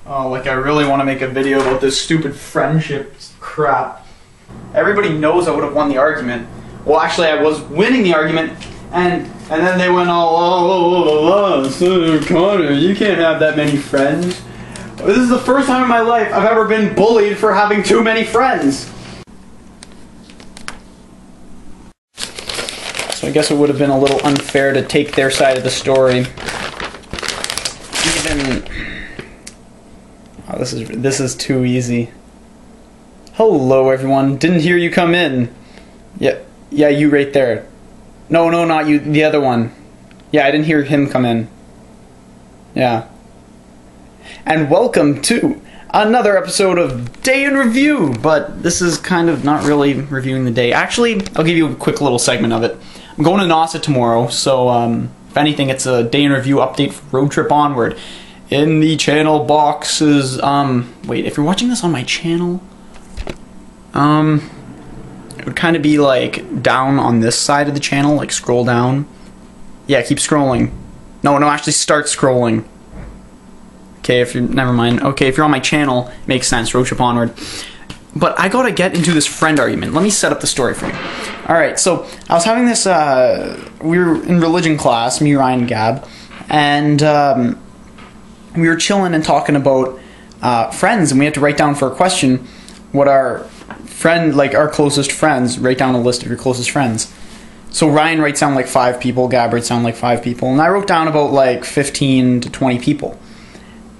Oh, like I really want to make a video about this stupid friendship crap. Everybody knows I would have won the argument. Well, actually, I was winning the argument, and then they went all, so Connor, you can't have that many friends. This is the first time in my life I've ever been bullied for having too many friends. So I guess it would have been a little unfair to take their side of the story. Even... Oh, this is too easy. Hello, everyone. Didn't hear you come in. Yeah, you right there. No, not you. The other one. Yeah, I didn't hear him come in. Yeah. And welcome to another episode of Day in Review. But this is kind of not really reviewing the day. Actually, I'll give you a quick little segment of it. I'm going to NASA tomorrow, so if anything, it's a Day in Review update for Road Trip Onward. In the channel boxes, wait, if you're watching this on my channel, it would kind of be like down on this side of the channel, like scroll down. Yeah, keep scrolling. No, actually start scrolling. Okay, never mind. Okay, if you're on my channel, makes sense, Road Trip Onward. But I gotta get into this friend argument. Let me set up the story for you. Alright, so I was having this, we were in religion class, me, Ryan, and Gab, and, we were chilling and talking about friends, and we had to write down for a question what our closest friends, write down a list of your closest friends. So Ryan writes down like 5 people, Gab writes down like 5 people, and I wrote down about like 15 to 20 people.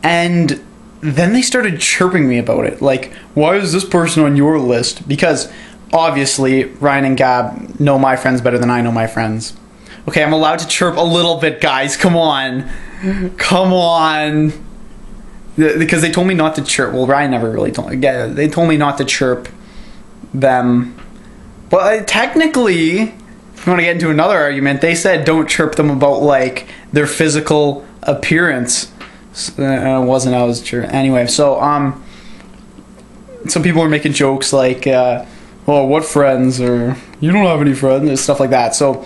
And then they started chirping me about it, like, why is this person on your list? Because obviously Ryan and Gab know my friends better than I know my friends. Okay, I'm allowed to chirp a little bit, guys, come on. Come on. Because they told me not to chirp. Well, Ryan never really told me. Yeah, they told me not to chirp them. But technically, if you want to get into another argument, they said don't chirp them about, like, their physical appearance. It wasn't, I was chirping. Anyway, so, some people were making jokes like, oh, what friends? Or, you don't have any friends? And stuff like that. So...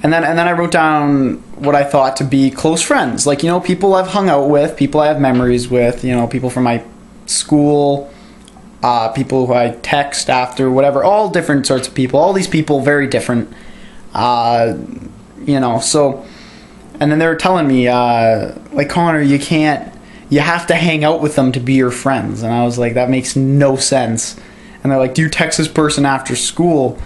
And then I wrote down what I thought to be close friends. Like, you know, people I've hung out with, people I have memories with, you know, people from my school, people who I text after, whatever, all different sorts of people. All these people, very different, you know, so... And then they were telling me, like, Connor, you have to hang out with them to be your friends. And I was like, that makes no sense. And they're like, do you text this person after school?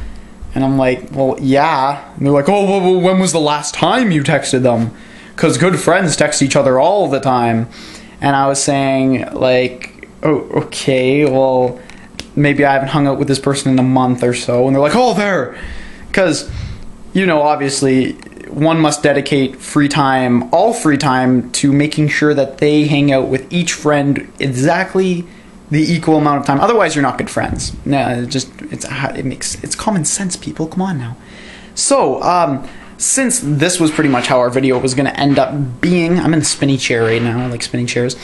And I'm like, well, yeah. And they're like, oh, well, when was the last time you texted them? Because good friends text each other all the time. And I was saying, like, oh, okay, well, maybe I haven't hung out with this person in a month or so. And they're like, oh, there. Because, you know, obviously, one must dedicate free time, all free time, to making sure that they hang out with each friend exactly the equal amount of time. Otherwise, you're not good friends. No, it's common sense, people. Come on now. So, since this was pretty much how our video was going to end up being, I'm in a spinny chair right now. I like spinning chairs.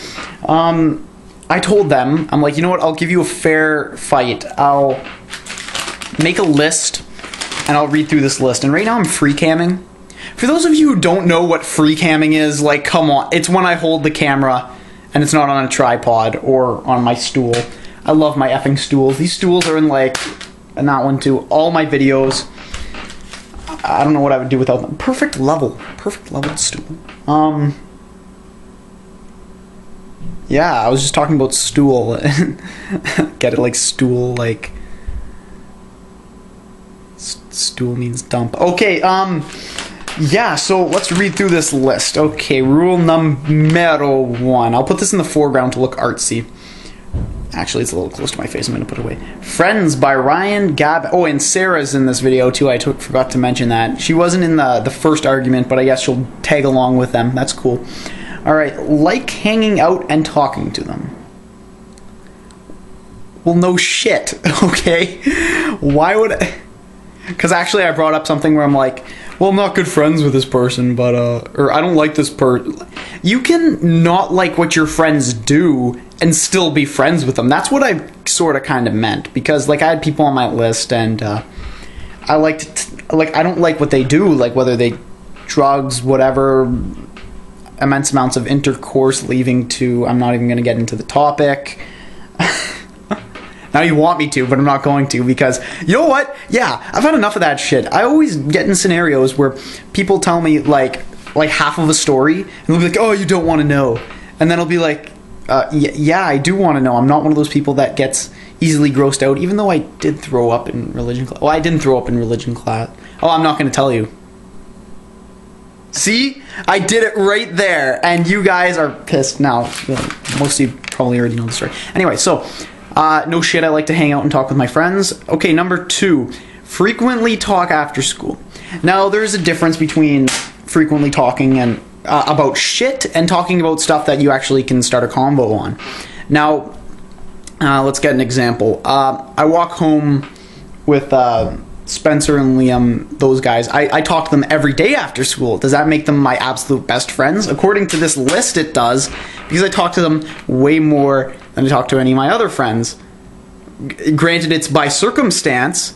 I told them, I'm like, you know what? I'll give you a fair fight. I'll make a list, and I'll read through this list. And right now, I'm free camming. For those of you who don't know what free camming is, like, come on. It's when I hold the camera and it's not on a tripod or on my stool. I love my effing stools. These stools are in, like, and that one too, all my videos. I don't know what I would do without them. Perfect level stool. Yeah, I was just talking about stool. Get it, like stool, like stool means dump. Okay, yeah, so let's read through this list. Okay, rule numero 1. I'll put this in the foreground to look artsy. Actually, it's a little close to my face. I'm going to put it away. Friends by Ryan, Gab. Oh, and Sarah's in this video, too. I forgot to mention that. She wasn't in the first argument, but I guess she'll tag along with them. That's cool. Alright, like hanging out and talking to them. Well, no shit, okay? Why would I... Because actually I brought up something where I'm like, well, I'm not good friends with this person, but, or I don't like this person. You can not like what your friends do and still be friends with them. That's what I sort of kind of meant. Because, like, I had people on my list, and, I liked, like, I don't like what they do, like, whether they drugs, whatever. immense amounts of intercourse, leaving to, I'm not even going to get into the topic. Now you want me to, but I'm not going to, because you know what? Yeah, I've had enough of that shit. I always get in scenarios where people tell me like half of a story, and they'll be like, "Oh, you don't want to know," and then I'll be like, "Yeah, I do want to know. I'm not one of those people that gets easily grossed out." Even though I did throw up in religion class. Well, I didn't throw up in religion class. Oh, I'm not going to tell you. See, I did it right there, and you guys are pissed now. Most of you probably already know the story. Anyway, so. No shit, I like to hang out and talk with my friends. Okay, number 2, frequently talk after school. Now, there's a difference between frequently talking and about shit and talking about stuff that you actually can start a combo on. Now, let's get an example. I walk home with Spencer and Liam, those guys. I talk to them every day after school. Does that make them my absolute best friends? According to this list, it does, because I talk to them way more than I talk to any of my other friends. Granted, it's by circumstance.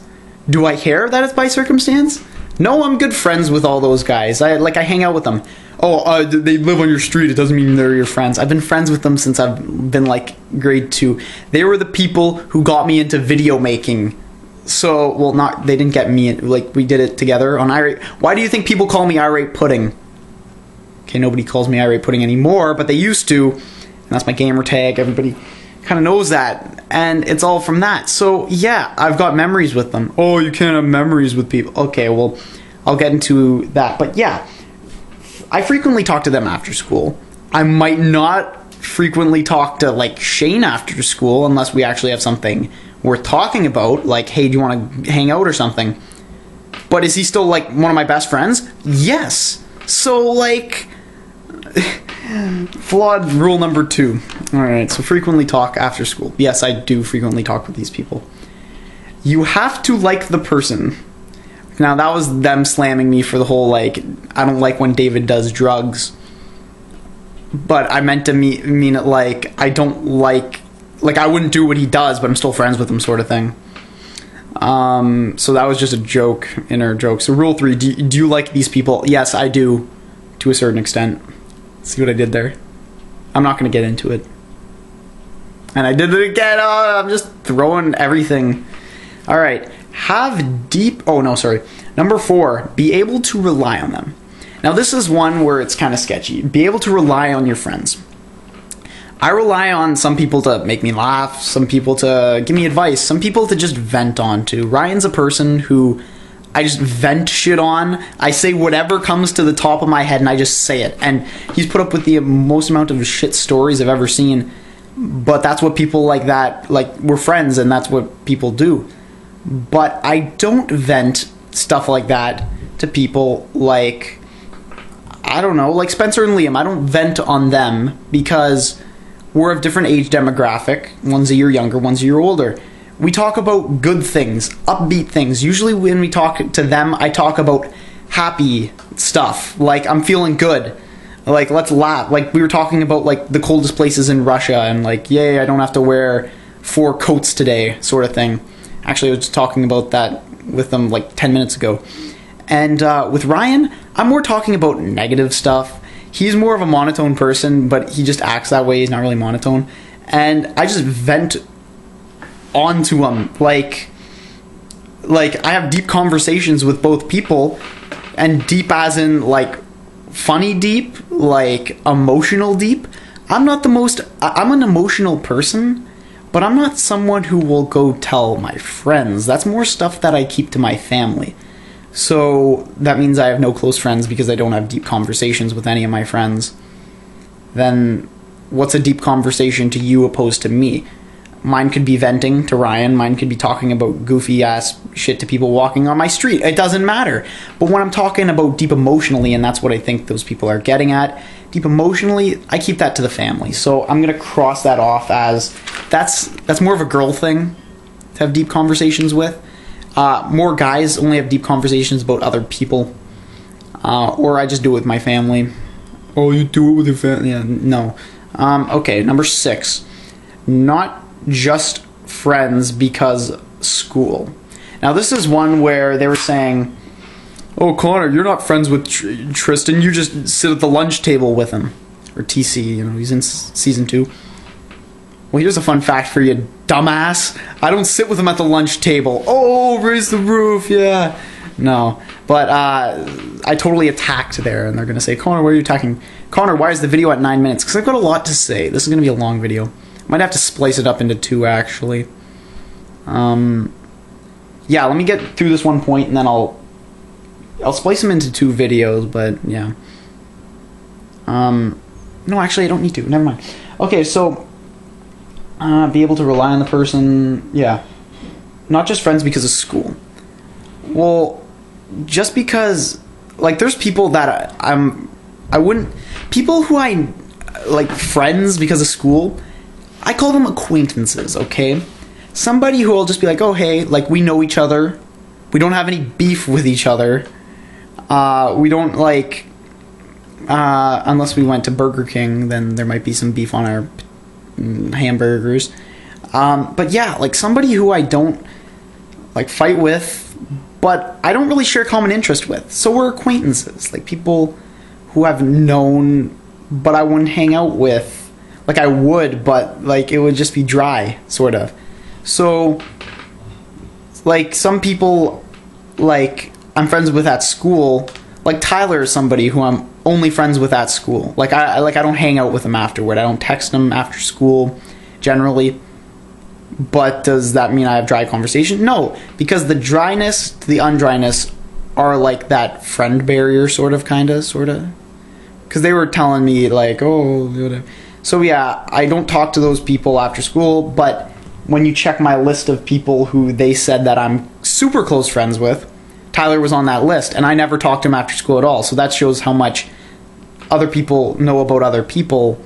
Do I care that it's by circumstance? No, I'm good friends with all those guys. I hang out with them. Oh, they live on your street. It doesn't mean they're your friends. I've been friends with them since I've been like grade 2. They were the people who got me into video making. So, well, they didn't get me in, like, we did it together on irate. Why do you think people call me irate pudding? Okay, nobody calls me irate pudding anymore, but they used to, and that's my gamer tag. Everybody kind of knows that, and it's all from that. So, yeah, I've got memories with them. Oh, you can't have memories with people. Okay, well, I'll get into that, but yeah, I frequently talk to them after school. I might not frequently talk to, like, Shane after school unless we actually have something worth talking about, like, hey, do you want to hang out or something? But is he still, like, one of my best friends? Yes. So, like, flawed rule number 2. Alright, so frequently talk after school. Yes, I do frequently talk with these people. You have to like the person. Now, that was them slamming me for the whole, like, I don't like when David does drugs. But I meant to mean it like, I don't like I wouldn't do what he does, but I'm still friends with him, sort of thing. So that was just a joke, inner joke. So rule 3, do you like these people? Yes, I do, to a certain extent. See what I did there? I'm not going to get into it. And I did it again. Oh, I'm just throwing everything. All right. Number 4, be able to rely on them. Now, this is one where it's kind of sketchy. Be able to rely on your friends. I rely on some people to make me laugh, some people to give me advice, some people to just vent on to. Ryan's a person who I just vent shit on. I say whatever comes to the top of my head and I just say it. And he's put up with the most amount of shit stories I've ever seen. But that's what people like that, like, we're friends and that's what people do. But I don't vent stuff like that to people like, I don't know, like Spencer and Liam. I don't vent on them because we're of different age demographic. One's a year younger, one's a year older. We talk about good things, upbeat things. Usually when we talk to them, I talk about happy stuff. Like, I'm feeling good. Like, let's laugh. Like, we were talking about, like, the coldest places in Russia and, like, yay, I don't have to wear 4 coats today, sort of thing. Actually, I was talking about that with them, like, 10 minutes ago. And with Ryan, I'm more talking about negative stuff. He's more of a monotone person, but he just acts that way. He's not really monotone. And I just vent onto him. Like I have deep conversations with both people. And deep as in, like, funny deep, like, emotional deep. I'm an emotional person, but I'm not someone who will go tell my friends. That's more stuff that I keep to my family. So that means I have no close friends because I don't have deep conversations with any of my friends. Then what's a deep conversation to you opposed to me? Mine could be venting to Ryan. Mine could be talking about goofy ass shit to people walking on my street. It doesn't matter. But when I'm talking about deep emotionally, and that's what I think those people are getting at, deep emotionally, I keep that to the family. So I'm going to cross that off as that's more of a girl thing to have deep conversations with. More guys only have deep conversations about other people. Or I just do it with my family. Oh, you do it with your family? Yeah, no. Okay, number 6. Not just friends because school. Now, this is one where they were saying, Oh, Connor, you're not friends with Tristan. You just sit at the lunch table with him. Or TC, you know, he's in season 2. Well, here's a fun fact for you, dumbass. I don't sit with him at the lunch table. Oh, raise the roof, yeah. No, but I totally attacked there, and they're going to say, Connor, why are you attacking? Connor, why is the video at 9 minutes? Because I've got a lot to say. This is going to be a long video. Might have to splice it up into 2, actually. Yeah, let me get through this one point, and then I'll splice them into 2 videos, but yeah. No, actually, I don't need to. Never mind. Okay, so be able to rely on the person. Yeah. Not just friends because of school. Well, just because, like, there's people that I wouldn't, people who I, like, friends because of school, I call them acquaintances, okay? Somebody who will just be like, oh, hey, like, we know each other. We don't have any beef with each other. We don't, like, unless we went to Burger King, then there might be some beef on our hamburgers. But yeah, like, somebody who I don't, like, fight with, but I don't really share common interest with. So we're acquaintances, like, people who I've known, but I wouldn't hang out with. Like, I would, but, like, it would just be dry, sort of. So, like, some people, like, I'm friends with at school. Like, Tyler is somebody who I'm only friends with at school. Like, I don't hang out with him afterward. I don't text him after school, generally. But does that mean I have dry conversation? No, because the dryness to the undryness are like that friend barrier, sort of. Because they were telling me, like, oh, whatever. So yeah, I don't talk to those people after school, but when you check my list of people who they said that I'm super close friends with, Tyler was on that list, and I never talked to him after school at all, so that shows how much other people know about other people.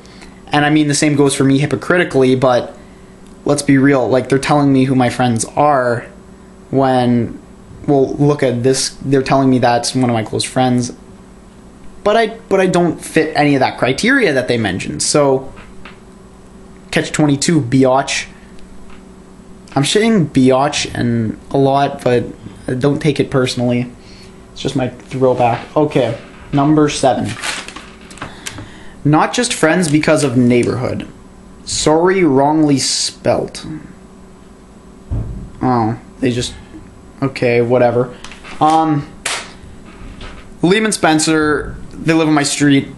And I mean, the same goes for me hypocritically, but let's be real, like, they're telling me who my friends are when, well, look at this, they're telling me that's one of my close friends, but I don't fit any of that criteria that they mentioned. So catch-22, biatch. I'm saying biatch and a lot, but don't take it personally. It's just my throwback. Okay, number 7. Not just friends because of neighborhood. Sorry, wrongly spelt. Oh, they just... Okay, whatever. Liam and Spencer, they live on my street.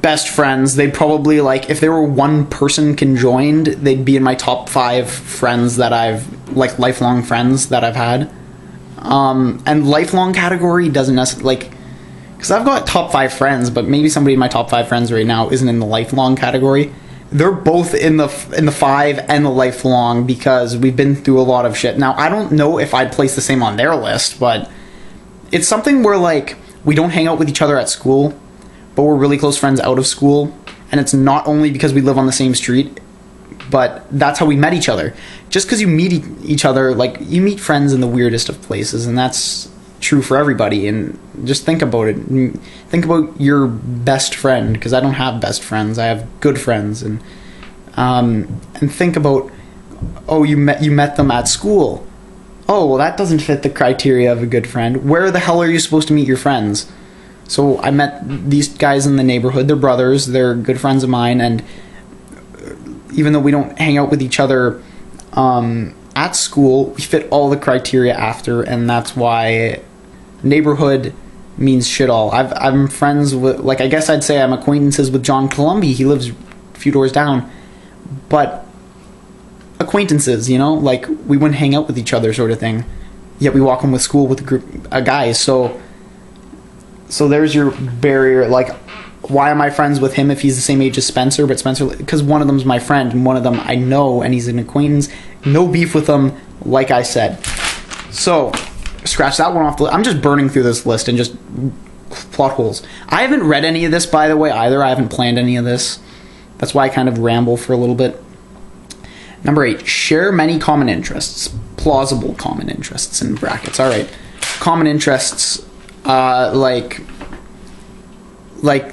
Best friends. They'd probably, like, if there were one person conjoined, they'd be in my top 5 friends that I've, like, lifelong friends that I've had. And lifelong category doesn't necessarily, like, because I've got top 5 friends, but maybe somebody in my top 5 friends right now isn't in the lifelong category. They're both in the 5 and the lifelong because we've been through a lot of shit. Now, I don't know if I'd place the same on their list, but it's something where, like, we don't hang out with each other at school, but we're really close friends out of school. And it's not only because we live on the same street, but that's how we met each other. Just because you meet each other, like, you meet friends in the weirdest of places, and that's true for everybody. And just think about it. Think about your best friend, because I don't have best friends. I have good friends. And think about, oh, you met them at school. Oh, well, that doesn't fit the criteria of a good friend. Where the hell are you supposed to meet your friends? So I met these guys in the neighborhood. They're brothers. They're good friends of mine. And even though we don't hang out with each other at school, we fit all the criteria after. And that's why neighborhood means shit all. I'm friends with, like, I guess I'd say I'm acquaintances with John Columbi. He lives a few doors down. But acquaintances, you know? Like, we wouldn't hang out with each other sort of thing. Yet we walk home with school with a group of guys. So there's your barrier. Like, why am I friends with him if he's the same age as Spencer? But Spencer, because one of them's my friend and one of them I know, and he's an acquaintance. No beef with him, like I said. So scratch that one off the list. I'm just burning through this list and just plot holes. I haven't read any of this, by the way, either. I haven't planned any of this. That's why I kind of ramble for a little bit. Number 8, share many common interests. Plausible common interests in brackets. All right. Common interests, like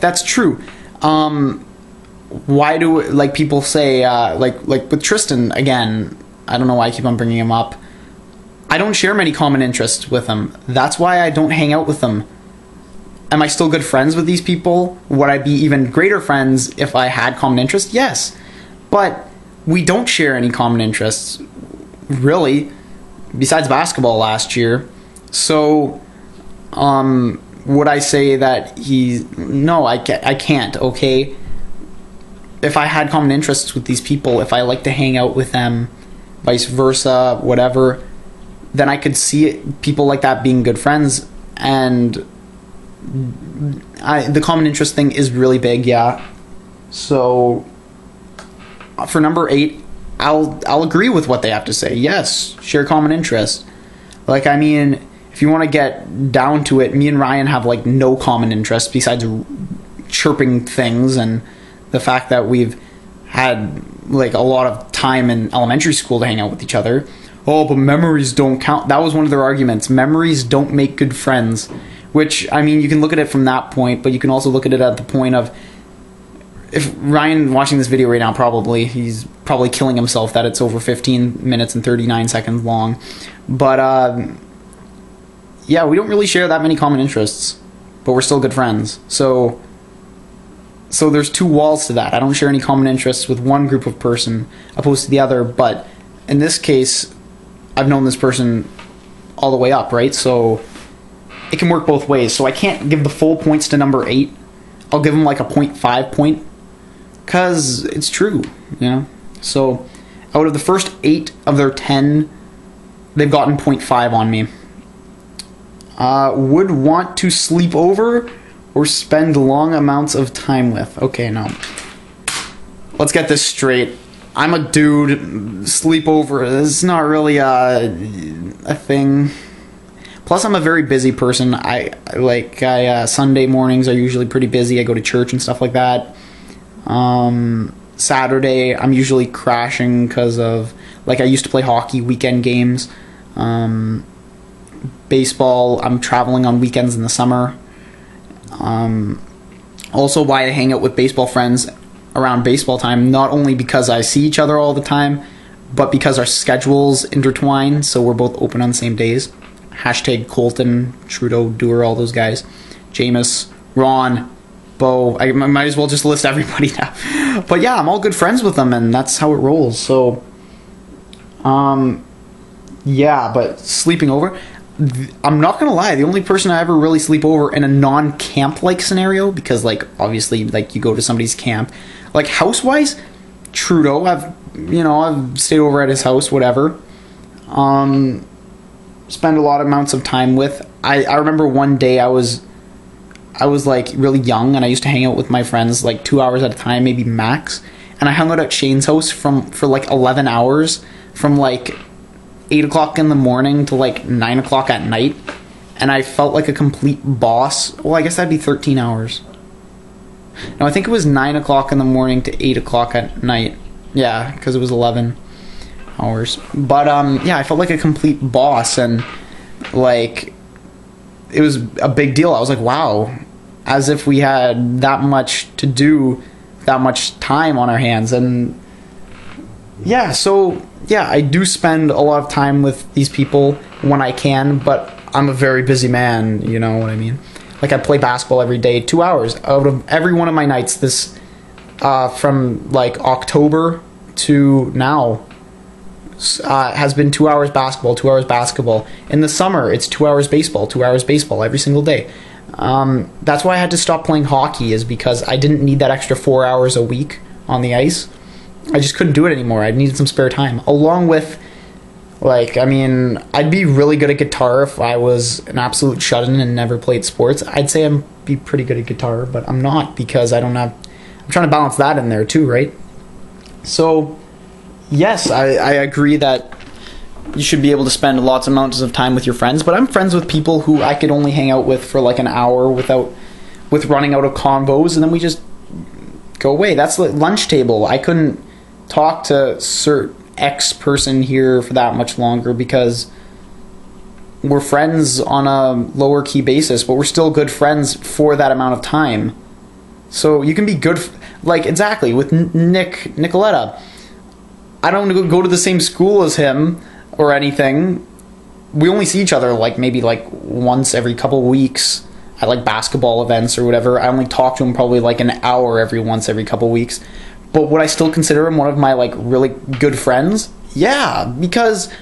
that's true. Why do, like, people say, like with Tristan, again, I don't know why I keep on bringing him up. I don't share many common interests with them. That's why I don't hang out with them. Am I still good friends with these people? Would I be even greater friends if I had common interests? Yes. But we don't share any common interests, really, besides basketball last year. So, would I say that no, I can't, okay? If I had common interests with these people, if I like to hang out with them, vice versa, whatever, then I could see people like that being good friends. And the common interest thing is really big, yeah. So for number 8, I'll agree with what they have to say. Yes, share common interest. Like, I mean, if you want to get down to it, me and Ryan have like no common interest besides chirping things and the fact that we've had like a lot of time in elementary school to hang out with each other. Oh, but memories don't count. That was one of their arguments. Memories don't make good friends. Which, I mean, you can look at it from that point, but you can also look at it at the point of, if Ryan watching this video right now, he's probably killing himself that it's over 15 minutes and 39 seconds long. But, yeah, we don't really share that many common interests, but we're still good friends. So there's 2 walls to that. I don't share any common interests with one group of person opposed to the other, but in this case, I've known this person all the way up, right? So it can work both ways. So I can't give the full points to number 8. I'll give them like a 0.5 point because it's true, you know. So out of the first 8 of their 10, they've gotten 0.5 on me. Would want to sleep over or spend long amounts of time with. Okay, no. Let's get this straight. I'm a dude. Sleepover is not really a thing. Plus, I'm a very busy person. Sunday mornings are usually pretty busy. I go to church and stuff like that. Saturday, I'm usually crashing because of, like, I used to play hockey, weekend games. Baseball, I'm traveling on weekends in the summer. Also, why I hang out with baseball friends around baseball time, not only because I see each other all the time, but because our schedules intertwine, so we're both open on the same days. Hashtag Colton, Trudeau, Doer, all those guys. Jameis, Ron, Bo. I might as well just list everybody now. But yeah, I'm all good friends with them, and that's how it rolls. So, yeah, but sleeping over, I'm not gonna lie, the only person I ever really sleep over in a non-camp like scenario, because like obviously like you go to somebody's camp, like house-wise, Trudeau, I've stayed over at his house, whatever. Spend a lot of amounts of time with. I remember one day I was like really young, and I used to hang out with my friends like 2 hours at a time, maybe max. And I hung out at Shane's house for like 11 hours, from like 8 o'clock in the morning to like 9 o'clock at night. And I felt like a complete boss. Well, I guess that'd be 13 hours. No, I think it was 9 o'clock in the morning to 8 o'clock at night. Yeah, because it was 11 hours. But yeah, I felt like a complete boss, and like it was a big deal. I was like, wow, as if we had that much to do, that much time on our hands. And yeah, so yeah, I do spend a lot of time with these people when I can, but I'm a very busy man, you know what I mean? Like, I play basketball every day, 2 hours out of every one of my nights. This from like October to now has been 2 hours basketball, 2 hours basketball. In the summer, it's 2 hours baseball, 2 hours baseball every single day. That's why I had to stop playing hockey, is because I didn't need that extra 4 hours a week on the ice. I just couldn't do it anymore. I needed some spare time. Along with, like, I mean, I'd be really good at guitar if I was an absolute shut-in and never played sports. I'd say I'd be pretty good at guitar, but I'm not, because I don't have... I'm trying to balance that in there too, right? So, yes, I agree that you should be able to spend lots of amounts of time with your friends, but I'm friends with people who I could only hang out with for like an hour with running out of combos, and then we just go away. That's like lunch table. I couldn't talk to X person here for that much longer because we're friends on a lower key basis, but we're still good friends for that amount of time. So you can be good, like, exactly, with Nicoletta. I don't go to the same school as him or anything, we only see each other like maybe like once every couple weeks at like basketball events or whatever. I only talk to him probably like an hour every couple weeks. But would I still consider him one of my like really good friends? Yeah, because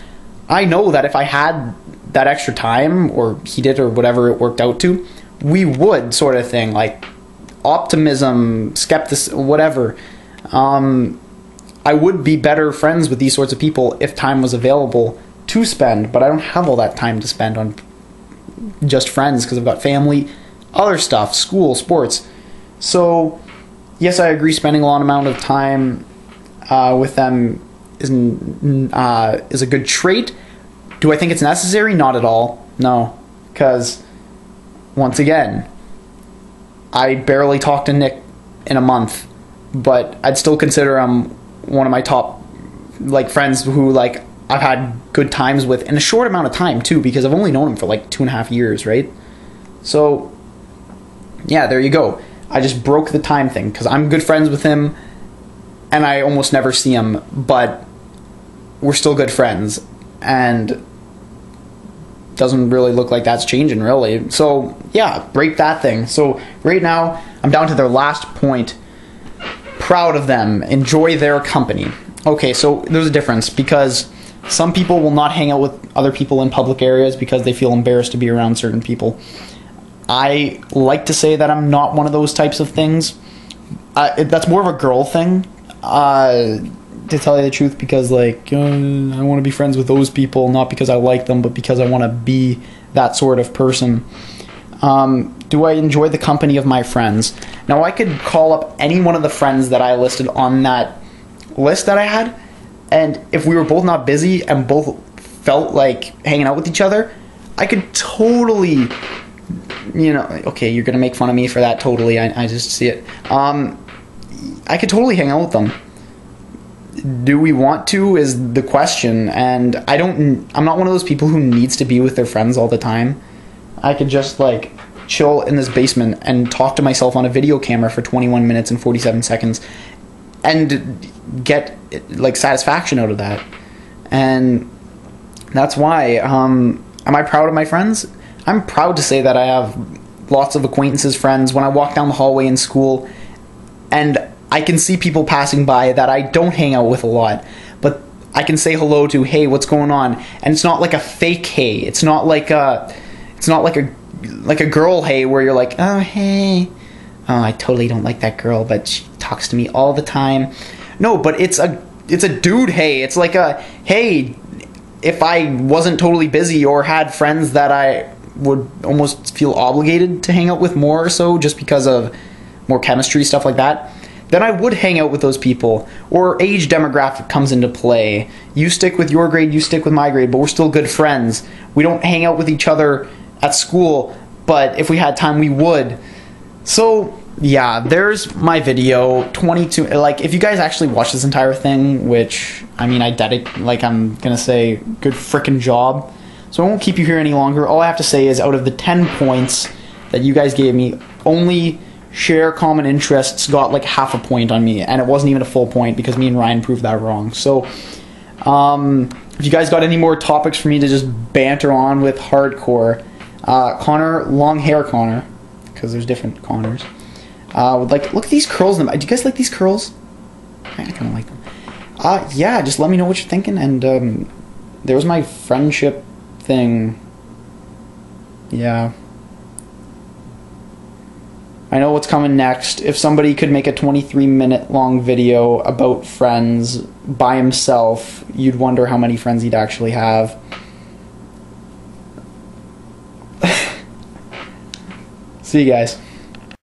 I know that if I had that extra time, or he did, or whatever it worked out to, we would, sort of thing, like optimism, skepticism, whatever. I would be better friends with these sorts of people if time was available to spend, but I don't have all that time to spend on just friends because I've got family, other stuff, school, sports. So yes, I agree, spending a long amount of time with them is a good trait. Do I think it's necessary? Not at all. No, because once again, I barely talk to Nick in a month, but I'd still consider him one of my top like friends who like I've had good times with in a short amount of time too, because I've only known him for like 2.5 years, right? So yeah, there you go. I just broke the time thing because I'm good friends with him and I almost never see him, but we're still good friends, and doesn't really look like that's changing really. So yeah, break that thing. So right now I'm down to their last point. Proud of them, enjoy their company. Okay, so there's a difference, because some people will not hang out with other people in public areas because they feel embarrassed to be around certain people. I like to say that I'm not one of those types of things. That's more of a girl thing, to tell you the truth, because like I want to be friends with those people, not because I like them, but because I want to be that sort of person. Do I enjoy the company of my friends? Now, I could call up any one of the friends that I listed on that list that I had, and if we were both not busy and both felt like hanging out with each other, I could totally, okay, you're gonna make fun of me for that, totally, I just see it. I could totally hang out with them. Do we want to is the question, and I'm not one of those people who needs to be with their friends all the time. I could just like chill in this basement and talk to myself on a video camera for 21 minutes and 47 seconds and get like satisfaction out of that. And that's why am I proud of my friends? I'm proud to say that I have lots of acquaintances, friends. When I walk down the hallway in school and I can see people passing by that I don't hang out with a lot, but I can say hello to, hey, what's going on? And it's not like a fake hey. It's not like a girl hey where you're like, oh, hey. Oh, I totally don't like that girl, but she talks to me all the time. No, but it's a dude hey. It's like a, hey, if I wasn't totally busy or had friends that I would almost feel obligated to hang out with more or so just because of more chemistry, stuff like that, then I would hang out with those people. Or age demographic comes into play. You stick with your grade, you stick with my grade, but we're still good friends. We don't hang out with each other at school, but if we had time, we would. So yeah, there's my video. 22. Like, if you guys actually watch this entire thing, which I mean, I'm gonna say good frickin' job. So I won't keep you here any longer. All I have to say is, out of the 10 points that you guys gave me, only share common interests got like half a point on me, and it wasn't even a full point because me and Ryan proved that wrong. So if you guys got any more topics for me to just banter on with hardcore, Connor, long hair Connor, because there's different Connors, would like, look at these curls. Do you guys like these curls? I kind of like them. Yeah, just let me know what you're thinking. And there was my friendship thing. Yeah, I know what's coming next. If somebody could make a 23-minute long video about friends by himself, you'd wonder how many friends he'd actually have. See you guys.